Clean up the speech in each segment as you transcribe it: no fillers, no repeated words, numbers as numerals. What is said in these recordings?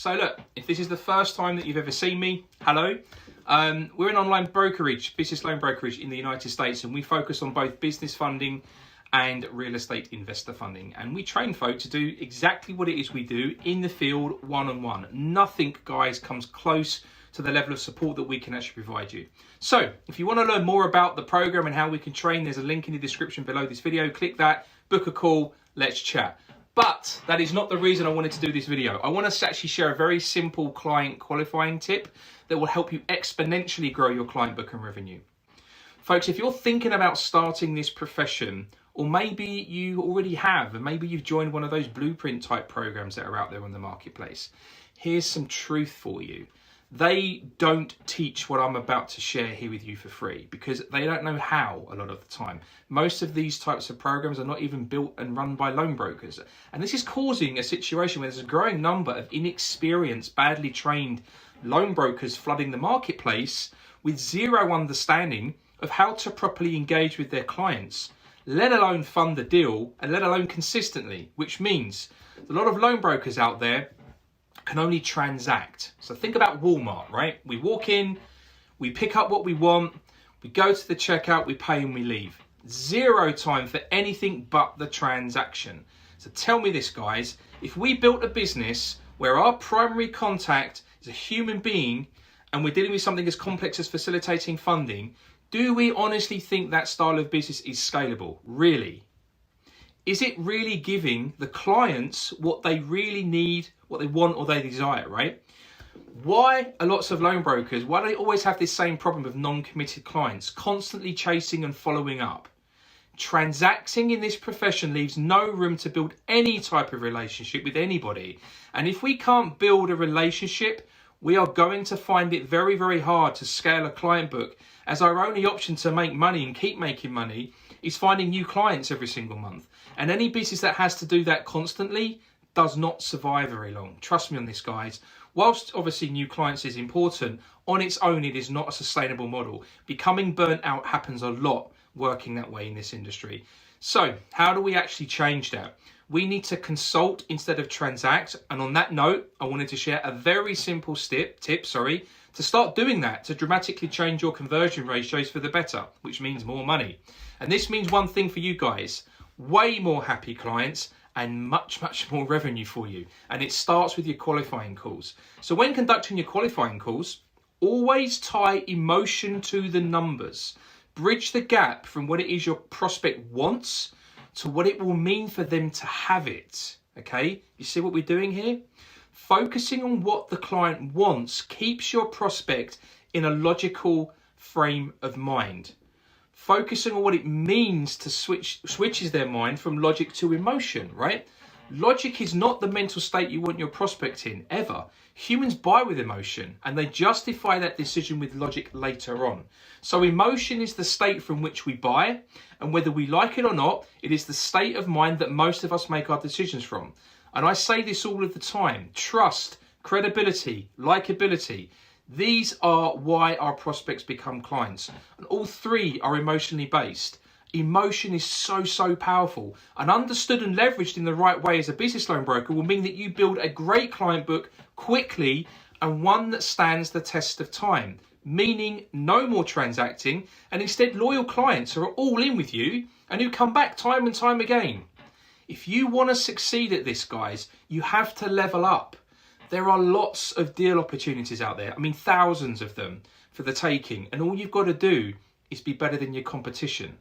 So look, if this is the first time that you've ever seen me, hello. We're an online brokerage, business loan brokerage in the United States, and we focus on both business funding and real estate investor funding. And we train folk to do exactly what it is we do in the field, one-on-one. Nothing, guys, comes close to the level of support that we can actually provide you. So if you want to learn more about the program and how we can train, there's a link in the description below this video. Click that, book a call, let's chat. But that is not the reason I wanted to do this video. I want to actually share a very simple client qualifying tip that will help you exponentially grow your client book and revenue. Folks, if you're thinking about starting this profession, or maybe you already have, and maybe you've joined one of those blueprint type programs that are out there on the marketplace, here's some truth for you. They don't teach what I'm about to share here with you for free because they don't know how a lot of the time. Most of these types of programs are not even built and run by loan brokers. And this is causing a situation where there's a growing number of inexperienced, badly trained loan brokers flooding the marketplace with zero understanding of how to properly engage with their clients, let alone fund the deal and let alone consistently, which means a lot of loan brokers out there can only transact. So think about Walmart, right? We walk in, we pick up what we want, we go to the checkout, we pay and we leave. Zero time for anything but the transaction. So tell me this, guys, if we built a business where our primary contact is a human being and we're dealing with something as complex as facilitating funding, do we honestly think that style of business is scalable? Really? Is it really giving the clients what they really need, what they want or they desire, right? Why are lots of loan brokers, why do they always have this same problem of non-committed clients, constantly chasing and following up? Transacting in this profession leaves no room to build any type of relationship with anybody. And if we can't build a relationship, we are going to find it very, very hard to scale a client book, as our only option to make money and keep making money is finding new clients every single month. And any business that has to do that constantly does not survive very long. Trust me on this, guys. Whilst obviously new clients is important, on its own it is not a sustainable model. Becoming burnt out happens a lot working that way in this industry. So how do we actually change that? We need to consult instead of transact. And on that note, I wanted to share a very simple tip to start doing that, to dramatically change your conversion ratios for the better, which means more money. And this means one thing for you guys, way more happy clients and much, much more revenue for you. And it starts with your qualifying calls. So when conducting your qualifying calls, always tie emotion to the numbers. Bridge the gap from what it is your prospect wants to what it will mean for them to have it, okay? You see what we're doing here? Focusing on what the client wants keeps your prospect in a logical frame of mind. Focusing on what it means to switches their mind from logic to emotion, right? Logic is not the mental state you want your prospect in, ever. Humans buy with emotion and they justify that decision with logic later on. So emotion is the state from which we buy, and whether we like it or not, it is the state of mind that most of us make our decisions from. And I say this all of the time, trust, credibility, likability, these are why our prospects become clients. And all three are emotionally based. Emotion is so powerful, and understood and leveraged in the right way as a business loan broker will mean that you build a great client book quickly and one that stands the test of time, meaning no more transacting and instead loyal clients who are all in with you and who come back time and time again. If you want to succeed at this, guys, you have to level up. There are lots of deal opportunities out there. I mean, thousands of them for the taking. And all you've got to do is be better than your competition.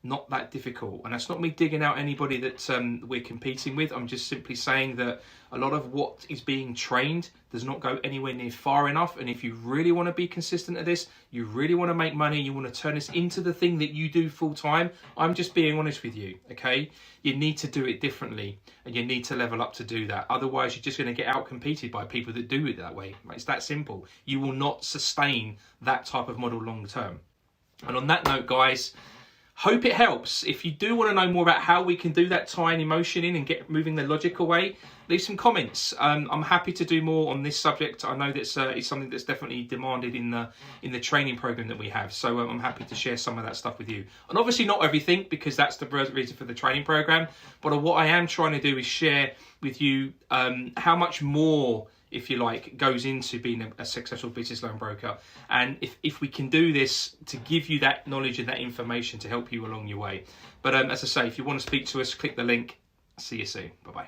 Not that difficult. And that's not me digging out anybody that we're competing with. I'm just simply saying that a lot of what is being trained does not go anywhere near far enough. And if you really want to be consistent at this, you really want to make money, you want to turn this into the thing that you do full time, I'm just being honest with you, okay? You need to do it differently and you need to level up to do that. Otherwise, you're just going to get out competed by people that do it that way. It's that simple. You will not sustain that type of model long term. And on that note, guys, Hope it helps. If you do want to know more about how we can do that tying emotion in and get moving the logic away, leave some comments. I'm happy to do more on this subject. I know that's it's something that's definitely demanded in the training program that we have. So I'm happy to share some of that stuff with you. And obviously not everything, because that's the reason for the training program. But what I am trying to do is share with you how much more, if you like, goes into being a successful business loan broker. And if we can do this to give you that knowledge and that information to help you along your way. But as I say, if you want to speak to us, click the link. See you soon. Bye-bye.